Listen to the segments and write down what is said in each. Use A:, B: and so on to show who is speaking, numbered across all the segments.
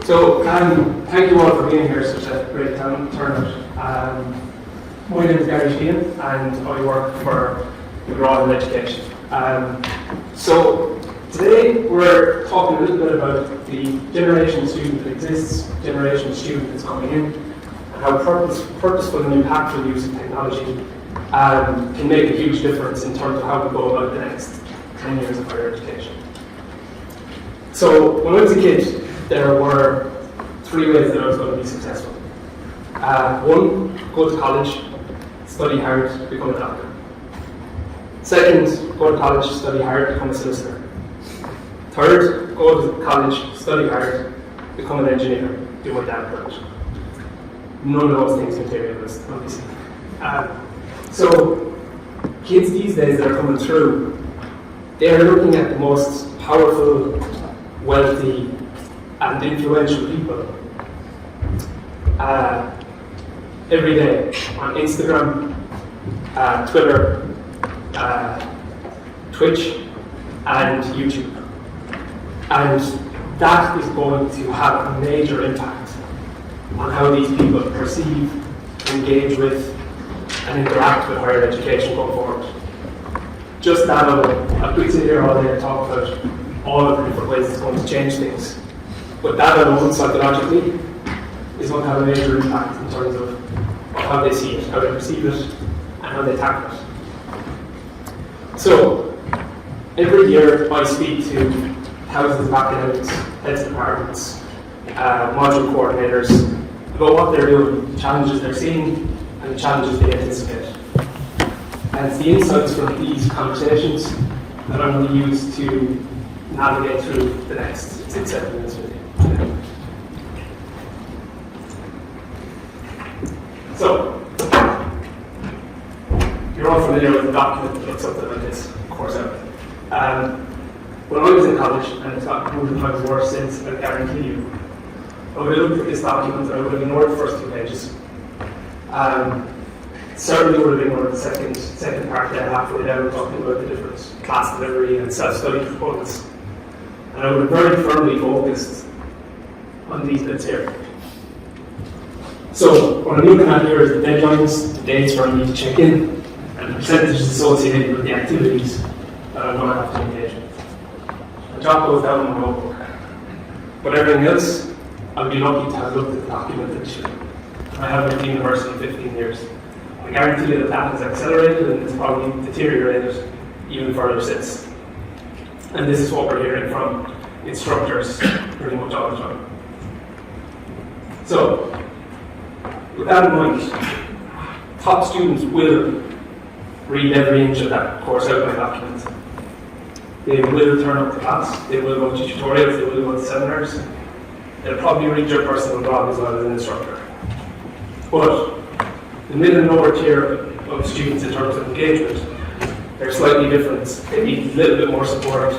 A: Thank you all for being here, such a great turnout. My name is Gary Sheehan, and I work for McGraw Hill Education. Today we're talking a little bit about the generation of student that exists, generation of student that's coming in, and how purposeful and impactful use of technology can make a huge difference in terms of how we go about the next 10 years of higher education. So when I was a kid, there were 3 ways that I was going to be successful. 1, go to college, study hard, become a doctor. 2nd, go to college, study hard, become a solicitor. 3rd, go to college, study hard, become an engineer, do my dad project. None of those things materialist, obviously. So kids these days that are coming through, they're looking at the most powerful, wealthy, and influential people every day on Instagram, Twitter, Twitch, and YouTube. And that is going to have a major impact on how these people perceive, engage with, and interact with higher education going forward. Just that alone, I could sit here all day and talk about all of the different ways it's going to change things. But that alone, psychologically, is going to have a major impact in terms of how they see it, how they perceive it, and how they tackle it. So, every year I speak to thousands of academics, heads of departments, module coordinators, about what they're doing, the challenges they're seeing, and the challenges they anticipate. And it's the insights from these conversations that I'm going to use to navigate through the next 6-7 minutes with you. So, you're all familiar with the document that looks something like this, course out. When I was in college, and it's gotten 100 times worse since, I guarantee you, I would have looked at this document and I would have ignored the first 2 pages. Certainly would have ignored the second part there, halfway down, talking about the different class delivery and self-study components. And I would have very firmly focused on these bits here. So what I'm looking at here is the deadlines, the dates where I need to check in, and the percentages associated with the activities that I'm going to have to engage with. I jot those down in my notebook. But everything else, I'll be lucky to have looked at the document initially. I have been at university 15 years. I guarantee you that that has accelerated and it's probably deteriorated even further since. And this is what we're hearing from instructors pretty much all the time. So, with that in mind, top students will read every inch of that course outline document. They will turn up to class, they will go to tutorials, they will go to seminars. They'll probably read your personal blog as well as an instructor. But the middle and lower tier of students in terms of engagement, they're slightly different. They need a little bit more support,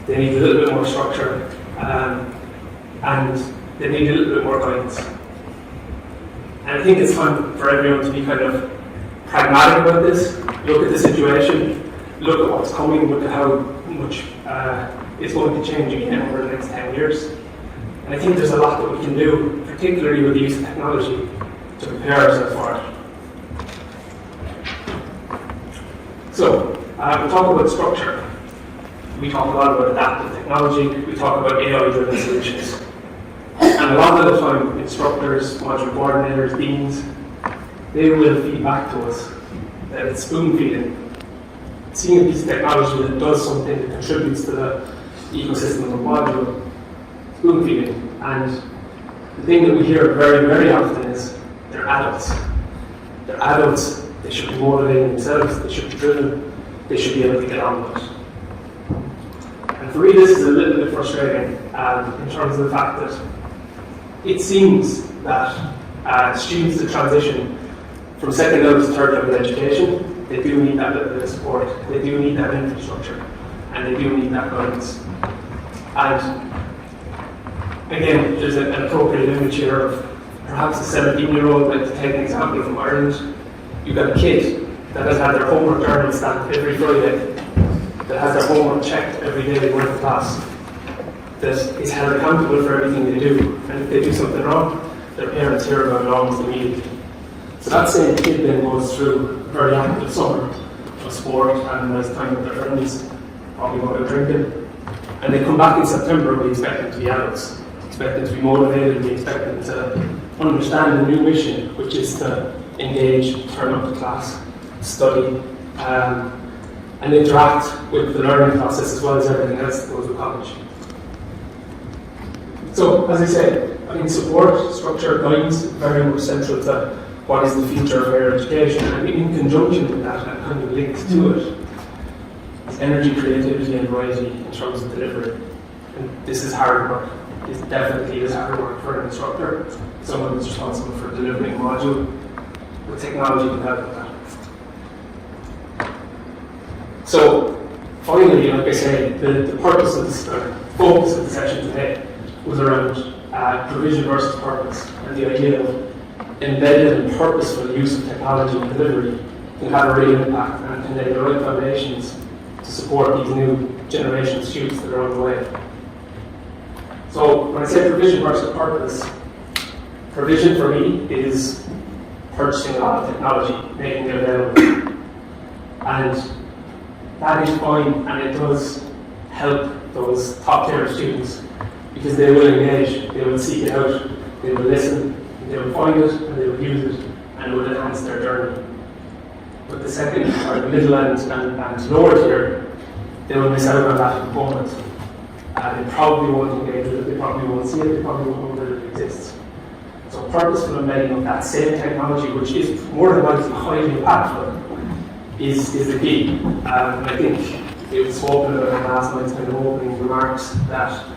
A: they need a little bit more structure, and they need a little bit more guidance. And I think it's time for everyone to be kind of pragmatic about this, look at the situation, look at what's coming, look at how much it's going to change again over the next 10 years. And I think there's a lot that we can do, particularly with the use of technology, to prepare ourselves for it. So, we talk about structure. We talk a lot about adaptive technology. We talk about AI-driven solutions. And a lot of the time, instructors, module coordinators, deans, they will feed back to us that it's spoon feeding. Seeing a piece of technology that does something that contributes to the ecosystem of a module, spoon feeding. And the thing that we hear very, very often is they're adults. They're adults. They should be motivating themselves, they should be driven, they should be able to get on with it. And for me, this is a little bit frustrating in terms of the fact that it seems that students that transition from second level to third level education, they do need that little bit of support, they do need that infrastructure, and they do need that guidance. And again, there's an appropriate image here of perhaps a 17-year-old, like to take an example from Ireland. You've got a kid that has had their homework journal stamped every Friday, that has their homework checked every day they go to class. that is held accountable for everything they do, and if they do something wrong, their parents hear about it almost immediately. So that same kid then goes through a very active summer of sport and a nice time with their friends, probably going out drinking, and they come back in September, we expect them to be adults, expect them to be motivated, we expect them to understand the new mission, which is to engage, turn up to class, study, and interact with the learning process as well as everything else that goes with college. So, as I say, I think support, structure, guidance is very much central to what is the future of higher education, and in conjunction with that and kind of linked to it is energy, creativity and variety in terms of delivery. And this is hard work. This definitely is hard work for an instructor, someone who's responsible for delivering a module. But technology can help with that. So, finally, like I say, the purpose of this, focus of the session today was around provision versus purpose, and the idea of embedded and purposeful use of technology and delivery can have a real impact and can lay the right foundations to support these new generation of students that are on the way. So, when I say provision versus purpose, provision for me is purchasing a lot of technology, making it available. And that is fine, and it does help those top tier students because they will engage, they will seek it out, they will listen, they will find it, and they will use it, and it will enhance their journey. But the second, or the middle and lower tier, they will miss out on that component. They probably won't engage with it, they probably won't see it, they probably won't know that it exists. So purposeful embedding of that same technology, which is more than likely highly impactful, is the key. And I think it was spoken about in last night's kind of opening remarks that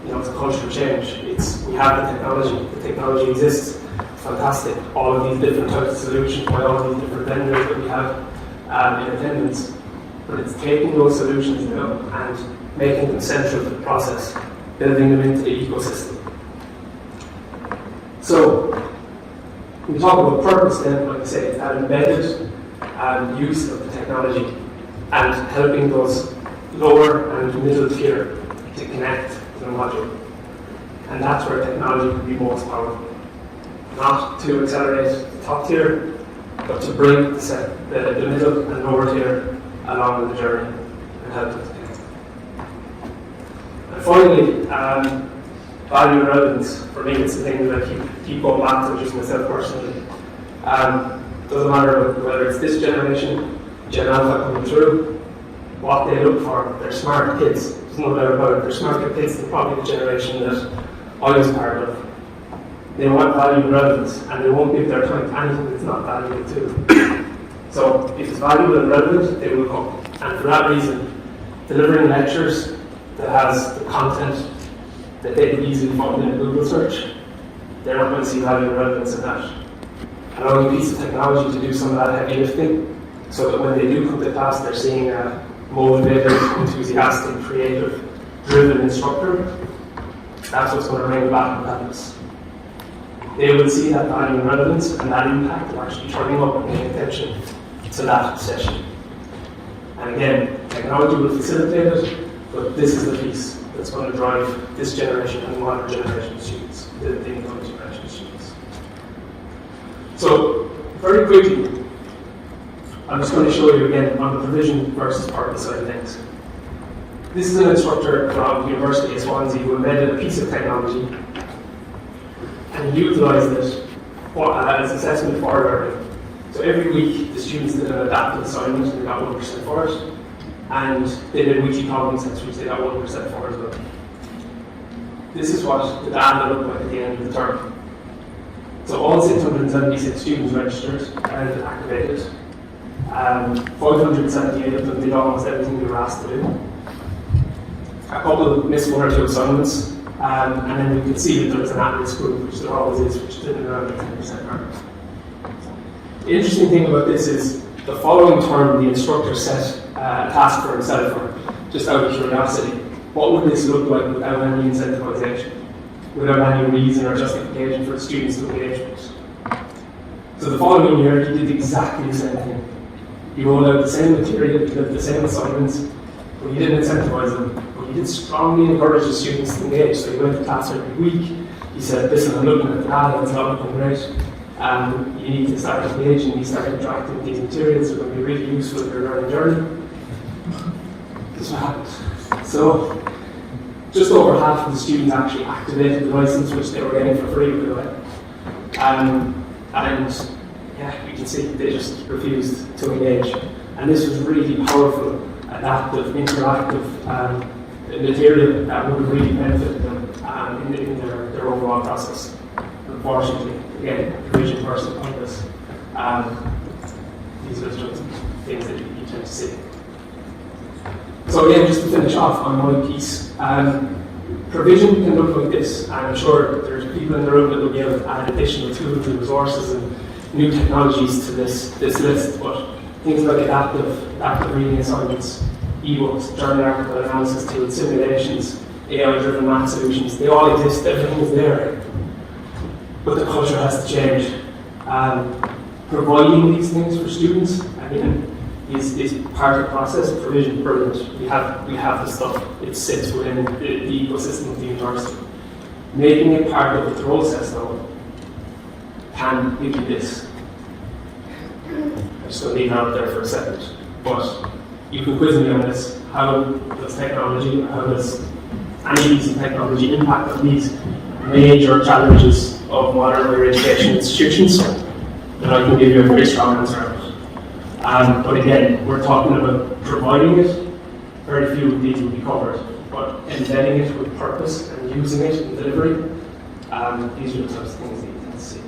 A: it's a cultural change. We have the technology exists, it's fantastic. All of these different types of solutions by all of these different vendors that we have in attendance. But it's taking those solutions and making them central to the process, building them into the ecosystem. So, when we talk about purpose then, like I say, it's that embedded use of the technology and helping those lower and middle tier to connect to the module. And that's where technology can be most powerful. Not to accelerate the top tier, but to bring the middle and lower tier along the journey and help them to connect. And finally, value and relevance. For me, it's the thing that I keep going back to, just myself personally. Doesn't matter whether it's this generation, Gen Alpha coming through, what they look for. They're smart kids. There's no doubt about it. They're smarter kids than probably the generation that I was part of. They want value and relevance, and they won't give their time to anything that's not valuable to them. So if it's valuable and relevant, they will come. And for that reason, delivering lectures that has the content that they can easily find in a Google search, they're not going to see value and relevance in that. Allowing a piece of technology to do some of that heavy lifting, so that when they do come to class, they're seeing a motivated, enthusiastic, creative, driven instructor. That's what's going to bring back on campus. They will see that value and relevance and that impact of actually turning up and paying attention to that session. And again, technology will facilitate it, but this is the piece that's going to drive this generation and the modern generation of students, the incoming generation of students. So, very quickly, I'm just going to show you again on the provision versus purpose side of things. This is an instructor from the University of Swansea who embedded a piece of technology and utilised it as assessment for learning. So every week the students did an adaptive assignment and they got 1% for it, and they did weekly problem sets which they got 1% for as well. This is what the data looked like at the end of the term. So all 676 students registered and activated. 578 of them did almost everything they were asked to do. A couple missed one or two assignments, and then we could see that there was an at-risk group, which there always is, which didn't around the 10% mark. The interesting thing about this is the following term the instructor set a task for himself, just out of curiosity. What would this look like without any incentivization? Without any reason or justification for the students to engage with it? So the following year, he did exactly the same thing. He rolled out the same material, he did the same assignments, but he didn't incentivize them, but he did strongly encourage the students to engage. So he went to class every week. He said, listen, I'm looking at the data, it's not looking great. You need to start engaging, you need to start interacting with these materials. They're going to be really useful in your learning journey. This is what happened. So, just over half of the students actually activated the license, which they were getting for free, by the way. And yeah, you can see they just refused to engage. And this was really powerful, adaptive, interactive material that would have really benefited them in their overall process. Unfortunately, again, the vision person on this, these are just things that you tend to see. So again, just to finish off on my piece, provision can look like this, and I'm sure there's people in the room that will be able to add additional tools and resources and new technologies to this list, but things like adaptive reading assignments, ebooks, journal article analysis tools, simulations, AI-driven math solutions, they all exist, everything is there. But the culture has to change. Providing these things for students, again, is part of the process. Provision, brilliant. We have the stuff. It sits within the ecosystem of the university. Making it part of the process, though, can give you this. I'm just going to leave it out there for a second. But you can quiz me on this. How does technology, how does any piece of technology impact on these major challenges of modern higher education institutions? Then I can give you a very strong answer on it. But again, we're talking about providing it. Very few of these will be covered. But embedding it with purpose and using it in delivery, these are the types of things that you can see.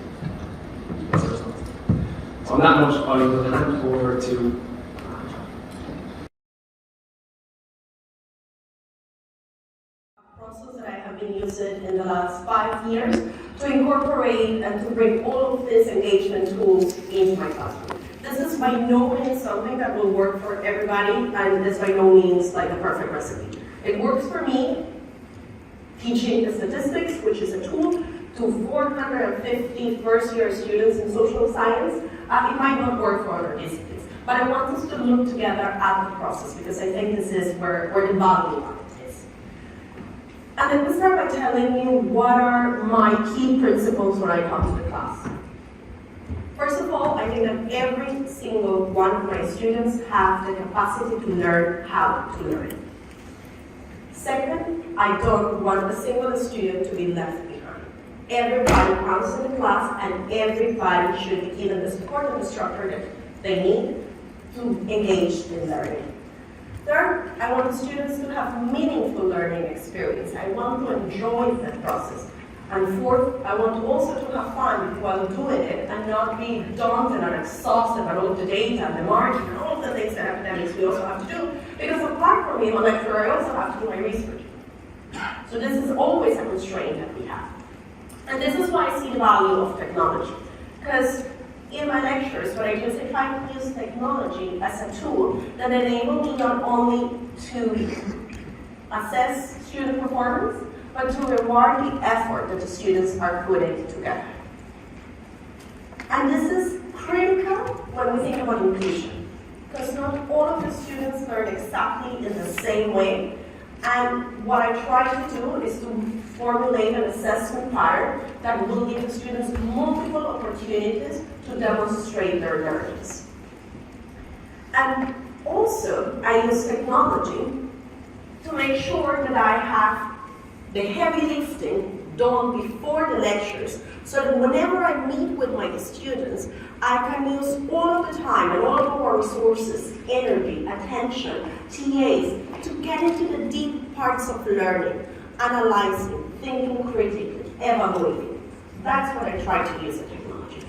A: So on that note, I will hand over to
B: process that I have been using in the last 5 years to incorporate and to bring all of these engagement tools into my classroom. This is by no means something that will work for everybody, and it's by no means like the perfect recipe. It works for me teaching the statistics, which is a tool, to 450 first-year students in social science. It might not work for other disciplines, but I want us to look together at the process because I think this is where the value of it is. And let me start by telling you what are my key principles when I come to the class. First of all, I think that every single one of my students have the capacity to learn how to learn. Second, I don't want a single student to be left behind. Everybody comes to the class and everybody should be given the support and the structure that they need to engage in learning. Third, I want the students to have meaningful learning experience. I want to enjoy that process. And fourth, I want also to have fun while doing it and not be daunted and exhausted by all of the data and the margin and all of the things that academics we also have to do. Because apart from being a lecturer, I also have to do my research. So this is always a constraint that we have. And this is why I see the value of technology. Because in my lectures, what I do is I try to use technology as a tool that enables me not only to assess student performance, but to reward the effort that the students are putting together. And this is critical when we think about inclusion, because not all of the students learn exactly in the same way. And what I try to do is to formulate an assessment pattern that will give the students multiple opportunities to demonstrate their learnings. And also, I use technology to make sure that I have the heavy lifting done before the lectures, so that whenever I meet with my students, I can use all of the time and all of our resources, energy, attention, TAs, to get into the deep parts of learning, analyzing, thinking critically, evaluating. That's what I try to use the technology for.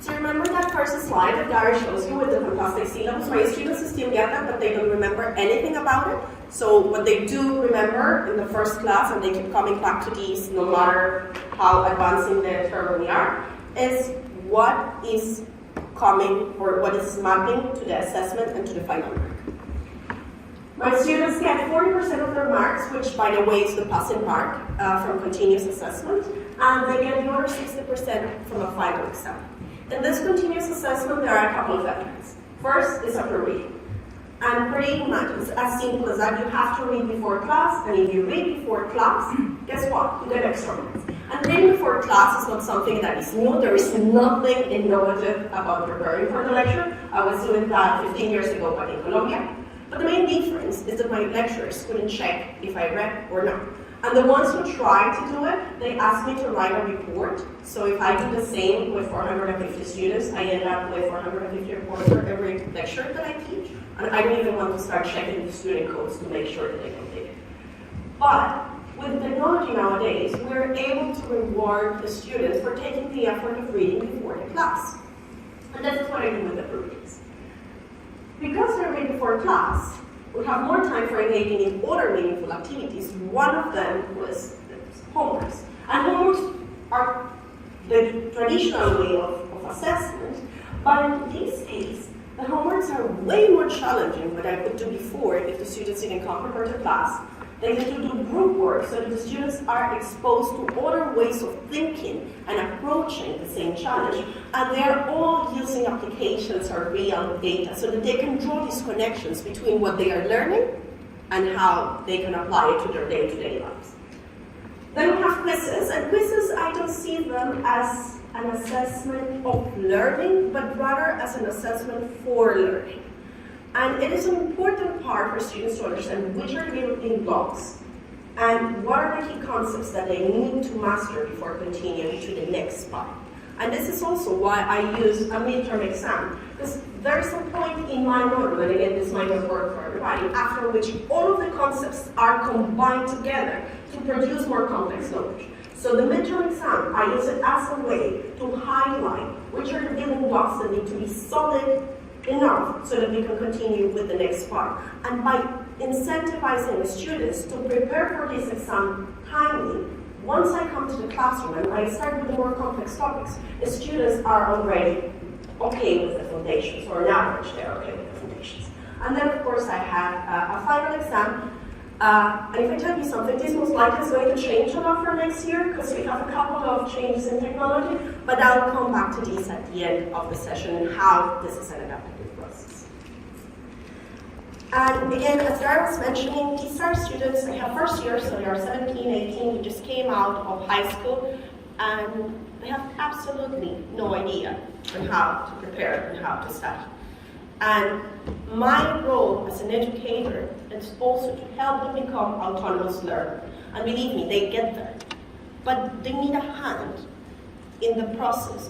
B: So remember that first slide that Gary shows you with the fantastic syllabus? My students still get that, but they don't remember anything about it. So what they do remember in the first class, and they keep coming back to these no matter how advanced in their term we are, is what is coming or what is mapping to the assessment and to the final mark. My students get 40% of their marks, which by the way is the passing mark from continuous assessment, and they get the other 60% from a final exam. In this continuous assessment, there are a couple of elements. First is upper reading. And reading matters as simple as that. You have to read before class, and if you read before class, guess what? You get extra minutes. And reading before class is not something that is new. There is nothing innovative about preparing for the lecture. I was doing that 15 years ago back in Colombia. But the main difference is that my lecturers couldn't check if I read or not. And the ones who tried to do it, they asked me to write a report. So if I do the same with 450 students, I end up with 450 reports for every lecture that I teach. And I don't even want to start checking the student codes to make sure that they complete it. But with technology nowadays, we're able to reward the students for taking the effort of reading before the class. And that's what I do with the projects. Because they read before class, we have more time for engaging in other meaningful activities. One of them was homeworks. And homeworks are the traditional way of assessment, but in this case, the homeworks are way more challenging than I would do before if the students didn't come prepared to class. They get to do group work so that the students are exposed to other ways of thinking and approaching the same challenge. And they're all using applications or real data so that they can draw these connections between what they are learning and how they can apply it to their day-to-day lives. Then we have quizzes, and quizzes, I don't see them as an assessment of learning, but rather as an assessment for learning. And it is an important part for students to understand which are the building blocks and what are the key concepts that they need to master before continuing to the next part. And this is also why I use a midterm exam, because there is a point in my model, and again, this might not work for everybody, after which all of the concepts are combined together to produce more complex knowledge. So the midterm exam, I use it as a way to highlight which are the building blocks that need to be solid enough so that we can continue with the next part. And by incentivizing the students to prepare for this exam timely, once I come to the classroom and I start with the more complex topics, the students are already okay with the foundations, or on average they're okay with the foundations. And then of course I have a final exam. And if I tell you something, this most likely is going to change a lot for next year because we have a couple of changes in technology, but I'll come back to these at the end of the session and how this is an adaptive process. And again, as Dara was mentioning, these are students, they have first year, so they are 17, 18, who just came out of high school, and they have absolutely no idea on how to prepare and how to study. And my role as an educator is also to help them become autonomous learners. And believe me, they get there. But they need a hand in the process.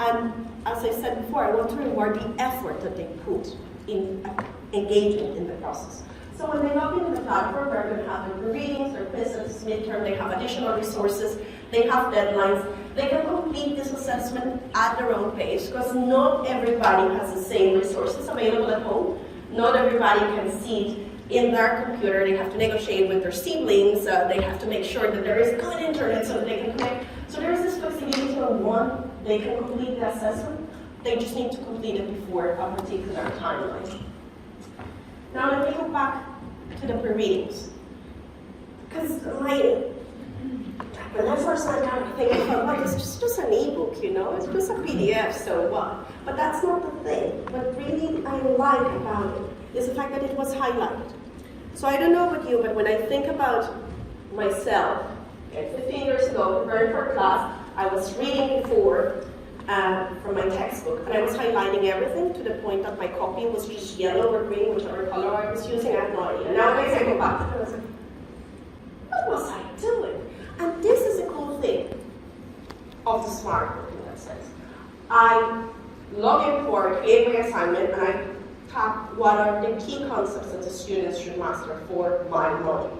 B: And as I said before, I want to reward the effort that they put in engaging in the process. So when they log into the platform, they're going to have their readings, their quizzes, midterm, they have additional resources, they have deadlines. They can complete this assessment at their own pace because not everybody has the same resources available at home. Not everybody can see it in their computer. They have to negotiate with their siblings. They have to make sure that there is good internet so that they can connect. So there is this flexibility on one, they can complete the assessment. They just need to complete it before a particular timeline. Now let me go back to the pre-readings. Because when I first started thinking about, well, it's just an ebook, you know, it's just a PDF, so what? But that's not the thing. What really I like about it is the fact that it was highlighted. So I don't know about you, but when I think about myself, 15 years ago, preparing for class, I was reading before from my textbook, and I was highlighting everything to the point that my copy was just yellow or green, whichever color I was using, I have no idea. Nowadays I go back to it and I was like, what was I doing? And this is a cool thing of the smart book in that sense. I log in for create my assignment, and I tap what are the key concepts that the students should master for my module.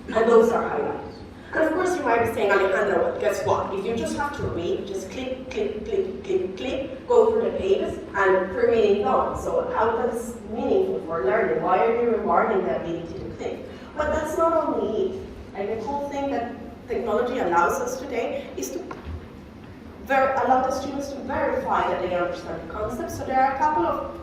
B: And those are highlighted. And of course you might be saying, Alejandra, well, guess what? If you just have to read, just click, click, click, click, click, go through the pages, and pre-reading done. So how that's meaningful for learning? Why are you rewarding the ability to click? But that's not only it. And the cool thing that technology allows us today is to allow the students to verify that they understand the concept. So there are a couple of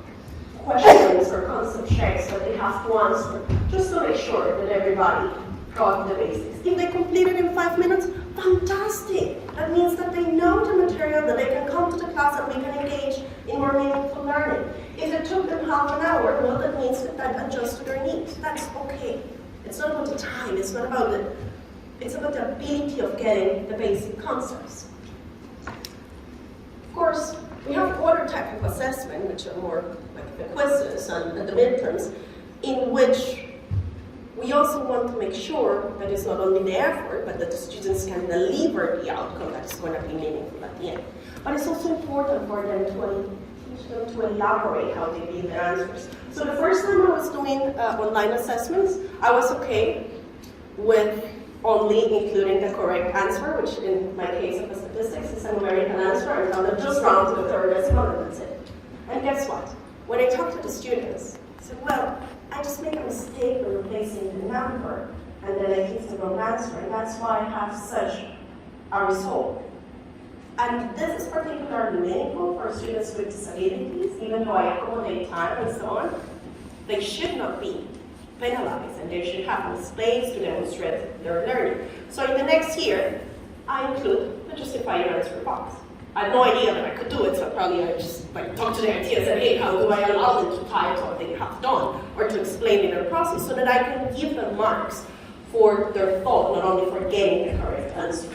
B: questions or concept checks that they have to answer, just to make sure that everybody got the basics. If they complete it in 5 minutes, fantastic! That That means that they know the material, that they can come to the class and we can engage in more meaningful learning. If it took them half an hour, well, that means that that adjusts to their needs. That's okay. It's not about the time, it's not about it. It's about the ability of getting the basic concepts. Of course, we have other type of assessment, which are more like the quizzes and the midterms, in which we also want to make sure that it's not only the effort, but that the students can deliver the outcome that is going to be meaningful at the end. But it's also important for them to teach them to elaborate how they give their answers. So the first time I was doing online assessments, I was okay with only including the correct answer, which in my case of the statistics is a numerical answer. I found it just round to the third decimal, and that's it. And guess what? When I talked to the students, I said, well, I just make a mistake in replacing the number, and then I give the wrong answer, and that's why I have such a result. And this is particularly meaningful for students with disabilities, even though I accommodate time and so on. They should not be penalized, and they should have a space to demonstrate their learning. So in the next year, I include the justify your answer box. I had no idea that I could do it, so probably I just talked to the IT and said, hey, how do I allow them to type what they have done, or to explain in their process, so that I can give them marks for their thought, not only for getting the correct answer.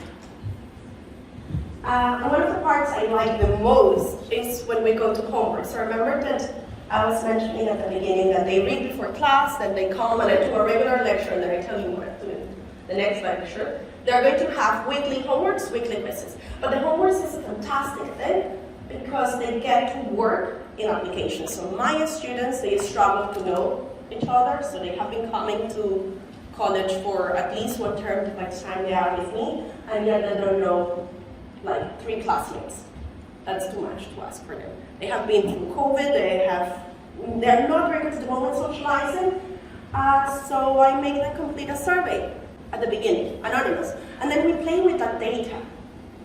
B: One of the parts I like the most is when we go to homework. So remember that I was mentioning at the beginning that they read before class, then they come and I do a regular lecture, and then I tell you what I'm doing the next lecture. They're going to have weekly homeworks, weekly quizzes. But the homeworks is a fantastic thing because they get to work in applications. So my students, they struggle to know each other, so they have been coming to college for at least one term by the time they are with me, and yet they don't know like 3 classmates. That's too much to ask for them. They have been through COVID, they're not very good at the moment socializing, so I make them complete a survey at the beginning, anonymous. And then we play with that data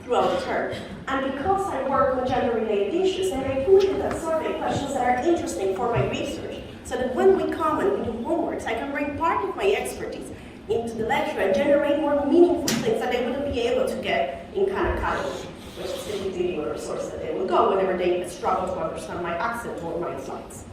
B: throughout the term. And because I work on gender-related issues, then I put in that survey questions that are interesting for my research, so that when we come and we do homeworks, I can bring part of my expertise into the lecture and generate more meaningful things that they wouldn't be able to get in Khan Academy, which is typically the other source that they will go whenever they struggle to understand my accent or my slides.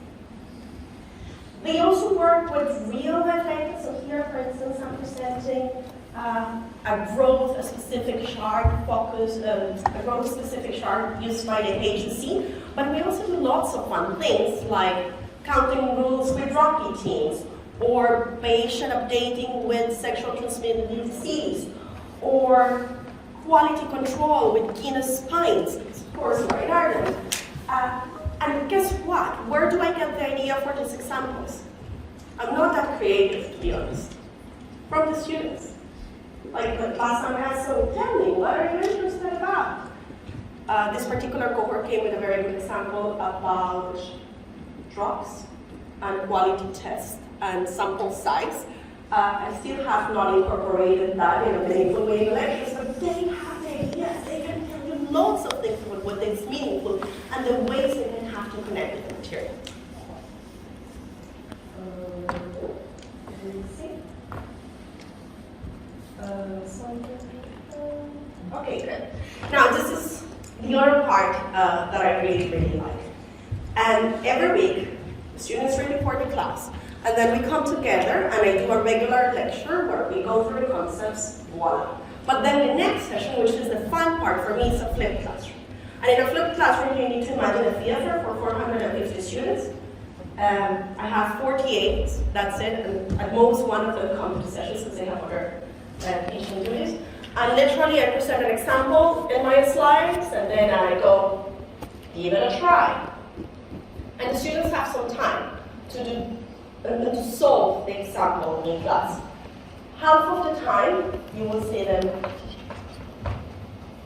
B: They also work with real life data. So here, for instance, I'm presenting a growth-specific chart focus, a growth-specific chart used by the agency. But we also do lots of fun things like counting rules with rugby teams, or patient updating with sexual transmitted disease, or quality control with Guinness pints, of course, we're in Ireland. And guess what? Where do I get the idea for these examples? I'm not that creative, to be honest. From the students. Like the last time I asked, so tell me, what are you interested about? This particular cohort came with a very good example about drugs and quality tests and sample size. I still have not incorporated that in a meaningful way in the lectures, but they have the ideas. They can tell you lots of things about what is meaningful and the ways they can have to connect with the material. Okay, good. Now this is the other part that I really, really like. And every week, the students read before the class, and then we come together and I do a regular lecture where we go through the concepts, voila. But then the next session, which is the fun part for me, is a flipped classroom. And in a flipped classroom, you need to imagine a theater for 450 students. I have 48, that's it, and at most one of them come to sessions because they have other teaching duties. And literally I present an example in my slides, and then I go, give it a try. And the students have some time to do to solve the example in class. Half of the time, you will see them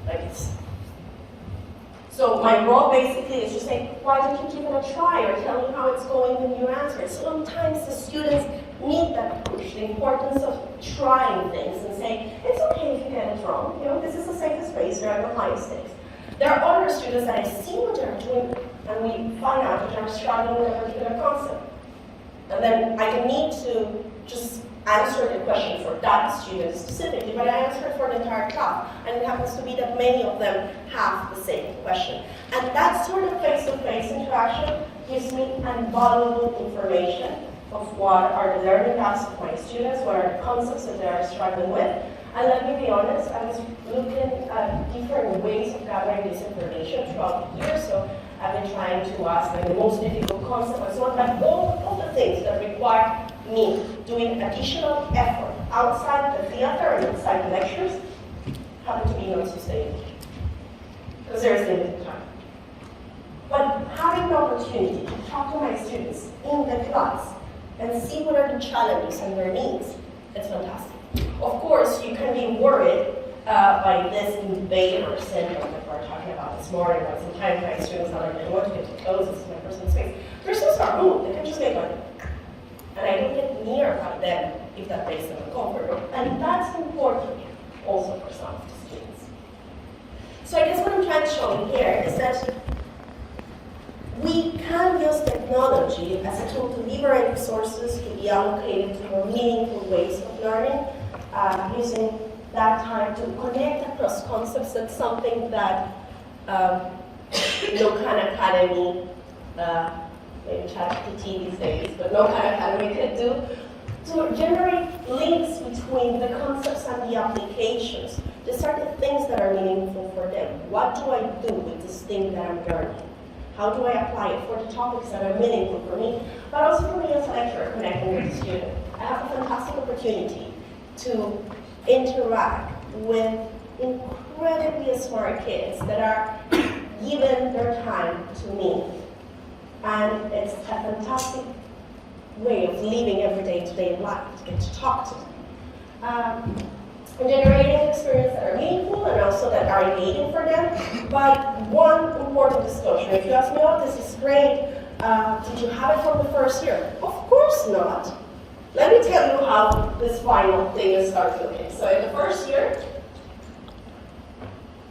B: like this. So my role basically is just saying, why don't you give it a try, or tell me how it's going when you answer it. Sometimes the students need that push, the importance of trying things and saying, it's okay if you get it wrong. You know, this is a safe space, there are no high stakes. There are other students that I see what they're doing, and we find out that they're struggling with a particular concept. And then I need to just answer the question for that student specifically, but I answer it for the entire class. And it happens to be that many of them have the same question. And that sort of face-to-face interaction gives me invaluable information of what are the learning gaps of my students, what are the concepts that they are struggling with. And let me be honest, I was looking at different ways of gathering this information throughout the year. So I've been trying to ask the most difficult concept and so on, but all the things that require me doing additional effort outside the theater and inside the lectures happen to be non-sustainable, because there is limited time. But having the opportunity to talk to my students in the class and see what are the challenges and their needs, it's fantastic. Of course, you can be worried by this invader syndrome that we're talking about this morning, but sometimes my students are like, I want to get too close, this is my personal space. Their students are rude, they can just make money. And I don't get near by them if that makes them uncomfortable. And that's important also for some of the students. So I guess what I'm trying to show you here is that we can use technology as a tool to liberate resources to be allocated to more meaningful ways of learning, using that time to connect across concepts. That's something that no Khan Academy, maybe ChatGPT these days, but no Khan Academy could do, to generate links between the concepts and the applications. These are the things that are meaningful for them. What do I do with this thing that I'm learning? How do I apply it for the topics that are meaningful for me, but also for me as a lecturer connecting with the student? I have a fantastic opportunity to interact with incredibly smart kids that are giving their time to me. And it's a fantastic way of living everyday life, to get to talk to them. And generating experiences that are meaningful and also that are engaging for them. But one important disclosure, if you ask me, oh, this is great, did you have it from the first year? Of course not. Let me tell you how this final thing starts looking. So in the first year,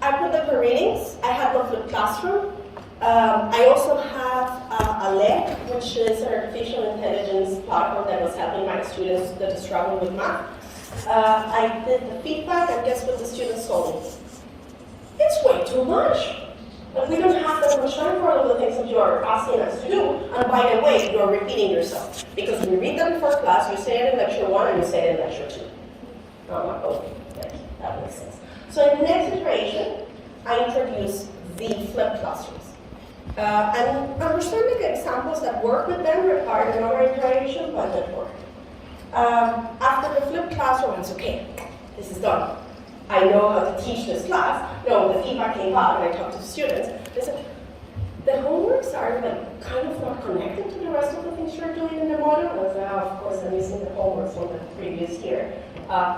B: I put them for readings. I have a flipped classroom. I also have a LEC, which is an artificial intelligence platform that was helping my students that are struggling with math. I did the feedback, and guess what the students told me? It's way too much. But we don't have that much time for all of the things that you are asking us to do. And by the way, you're repeating yourself. Because we read them before class, you say it in lecture 1 and you say it in lecture 2. I'm like, okay, that makes sense. So in the next iteration, I introduce the flipped classrooms. And understanding the examples that work with them required another iteration, but that worked. After the flipped classroom, it's okay, this is done. I know how to teach this class. No, the feedback came out and I talked to the students. They said, the homeworks are like kind of not connected to the rest of the things you're doing in the module. And I was like, oh, of course, I'm using the homeworks from the previous year,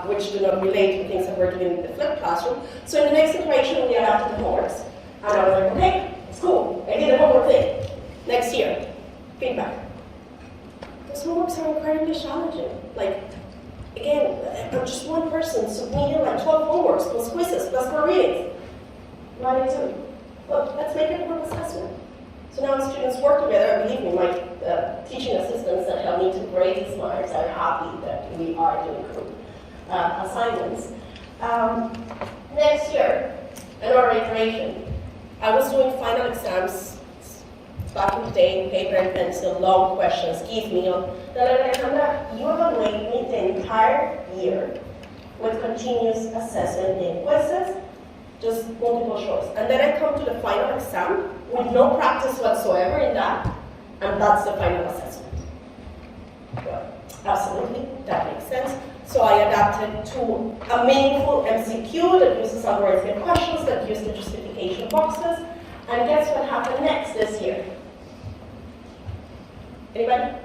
B: which do not relate to things that we're doing in the flipped classroom. So in the next iteration, we adapted the homeworks. And I was like, okay, it's cool. I did the homework thing. Next year, feedback. Those homeworks are incredibly challenging. Like, again, I'm just one person submitting like 12 homeworks, plus quizzes, plus more readings. What do I do? Well, let's make it a group assessment. So now the students work together. Believe me, my teaching assistants that help me to grade these marks are happy that we are doing group assignments. Next year, another iteration. I was doing final exams back in the day, paper and pencil, long questions, give me on. You evaluate me the entire year with continuous assessment in quizzes, just multiple choice. And then I come to the final exam with no practice whatsoever in that, and that's the final assessment. Well, absolutely, that makes sense. So I adapted to a meaningful MCQ that uses algorithmic questions, that use the justification boxes. And guess what happened next this year? Anybody?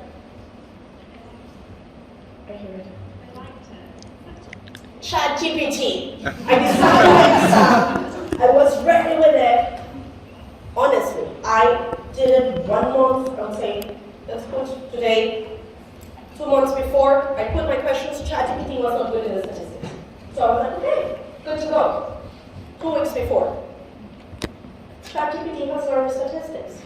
B: I hear it.
C: I liked it.
B: ChatGPT. I designed my exam. I was ready with it. Honestly, I did it 1 month, I would say, let's put today, 2 months before, I put my questions, ChatGPT was not good in the statistics. So I was like, okay, good to go. 2 weeks before, ChatGPT has learned statistics.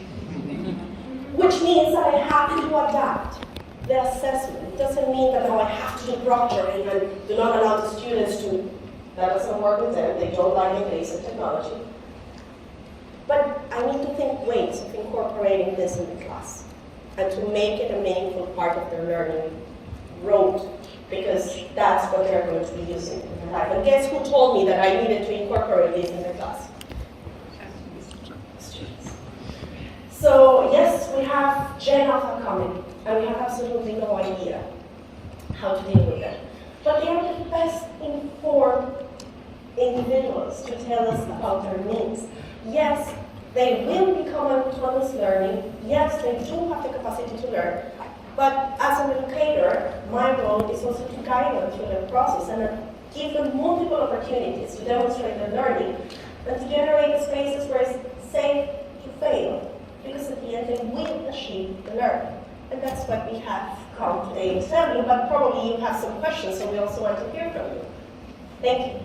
B: Which means that I have to adapt the assessment. It doesn't mean that now I have to do proctoring and do not allow the students to, that doesn't work with them, they don't like the basic technology. But I need to think ways of incorporating this in the class and to make it a meaningful part of their learning road, because that's what they're going to be using in their life. And guess who told me that I needed to incorporate this in the class? Students. So yes, we have Gen Alpha coming, and we have absolutely no idea how to deal with them. But they are the best informed individuals to tell us about their needs. Yes, they will become autonomous learning. Yes, they do have the capacity to learn. But as an educator, my role is also to guide them through the process and give them multiple opportunities to demonstrate their learning and to generate spaces where it's safe to fail, because at the end they will achieve the learning. And that's what we have come today to tell you, but probably you have some questions, so we also want to hear from you. Thank you.